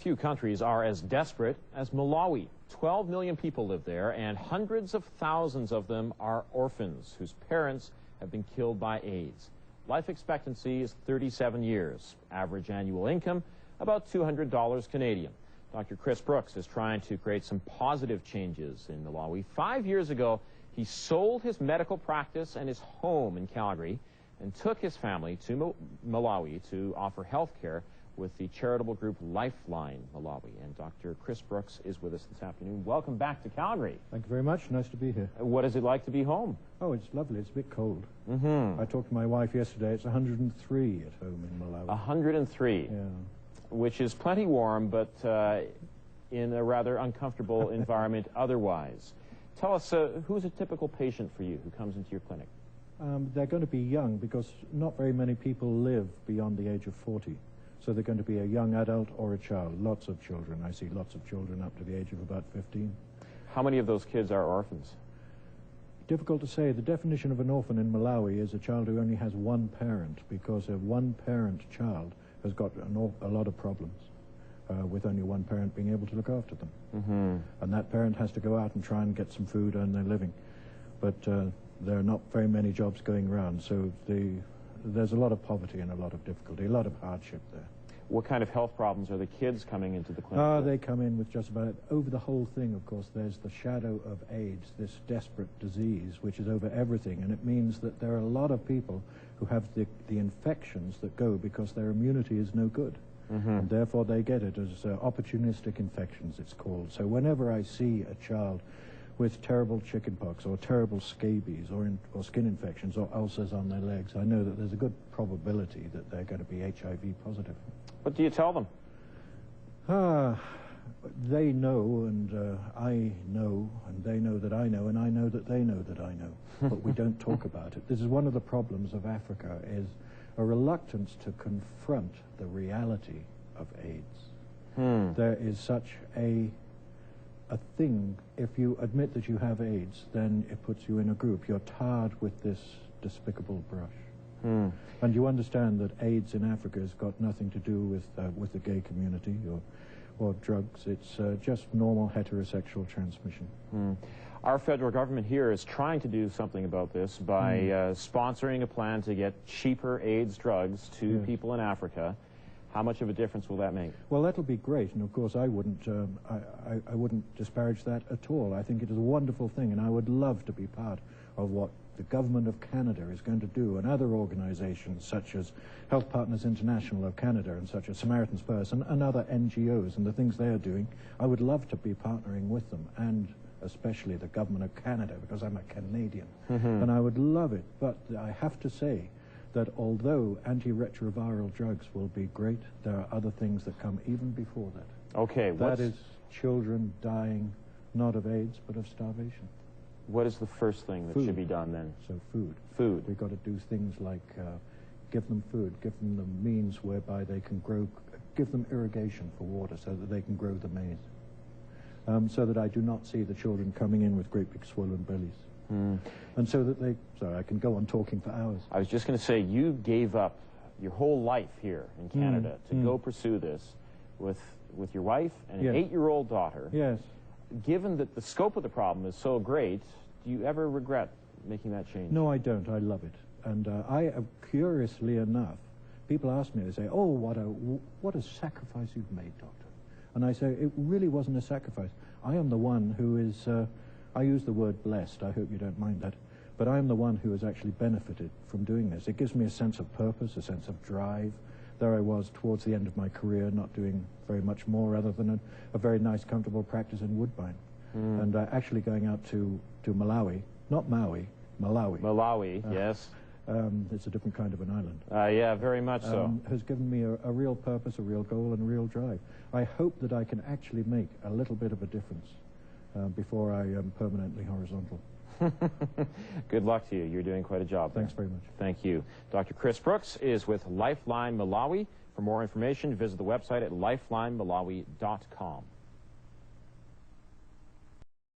Few countries are as desperate as Malawi. 12 million people live there, and hundreds of thousands of them are orphans whose parents have been killed by AIDS. Life expectancy is 37 years. Average annual income, about $200 Canadian. Dr. Chris Brooks is trying to create some positive changes in Malawi. 5 years ago, he sold his medical practice and his home in Calgary and took his family to Malawi to offer health care with the charitable group Lifeline Malawi. And Dr. Chris Brooks is with us this afternoon. Welcome back to Calgary. Thank you very much. Nice to be here. What is it like to be home? Oh, it's lovely. It's a bit cold. Mm-hmm. I talked to my wife yesterday. It's 103 at home in Malawi. 103? Yeah. Which is plenty warm, but in a rather uncomfortable environment otherwise. Tell us, who's a typical patient for you who comes into your clinic? They're going to be young because not very many people live beyond the age of 40. So they're going to be a young adult or a child. Lots of children. I see lots of children up to the age of about 15. How many of those kids are orphans? Difficult to say. The definition of an orphan in Malawi is a child who only has one parent, because a one-parent child has got a lot of problems with only one parent being able to look after them. Mm-hmm. And that parent has to go out and try and get some food and their living. But there are not very many jobs going around, so there's a lot of poverty and a lot of difficulty, a lot of hardship there. What kind of health problems are the kids coming into the clinic? They come in with just about, over the whole thing, of course, there's the shadow of AIDS, this desperate disease, which is over everything, and it means that there are a lot of people who have the infections that go because their immunity is no good. Mm-hmm. And therefore they get it as opportunistic infections, it's called. So whenever I see a child with terrible chickenpox or terrible scabies or skin infections or ulcers on their legs, I know that there's a good probability that they're going to be HIV positive. What do you tell them? They know, and I know, and they know that I know, and I know that they know that I know. But we don't talk about it. This is one of the problems of Africa, is a reluctance to confront the reality of AIDS. There is such a thing, if you admit that you have AIDS, then it puts you in a group. You're tarred with this despicable brush. And you understand that AIDS in Africa has got nothing to do with the gay community or drugs. It's just normal heterosexual transmission. Our federal government here is trying to do something about this by sponsoring a plan to get cheaper AIDS drugs to people in Africa. How much of a difference will that make? Well, that'll be great, and of course I wouldn't disparage that at all. I think it is a wonderful thing, and I would love to be part of what the government of Canada is going to do, and other organizations such as Health Partners International of Canada and such as Samaritan's Purse and other NGOs and the things they are doing. I would love to be partnering with them, and especially the government of Canada, because I'm a Canadian, and I would love it. But I have to say that although antiretroviral drugs will be great, there are other things that come even before that. Okay. That is children dying not of AIDS but of starvation. What is the first thing that should be done then? So food. Food. We've got to do things like give them food, give them the means whereby they can grow, give them irrigation for water so that they can grow the maize. So that I do not see the children coming in with great big swollen bellies. And so that they, sorry, I can go on talking for hours. I was just going to say, you gave up your whole life here in Canada to go pursue this with your wife and an 8-year-old daughter. Yes. Given that the scope of the problem is so great, do you ever regret making that change? No, I don't. I love it. And curiously enough, people ask me, they say, oh, what a sacrifice you've made, doctor. And I say, it really wasn't a sacrifice. I am the one who is, I use the word blessed, I hope you don't mind that, but I am the one who has actually benefited from doing this. It gives me a sense of purpose, a sense of drive. There I was towards the end of my career, not doing very much more other than a very nice, comfortable practice in Woodbine. And actually going out to Malawi, not Maui, Malawi. Malawi, yes. It's a different kind of an island. Yeah, very much so. Has given me a real purpose, a real goal, and a real drive. I hope that I can actually make a little bit of a difference before I am permanently horizontal. Good luck to you. You're doing quite a job. Thanks very much. Thank you. Dr. Chris Brooks is with Lifeline Malawi. For more information, visit the website at lifelinemalawi.com.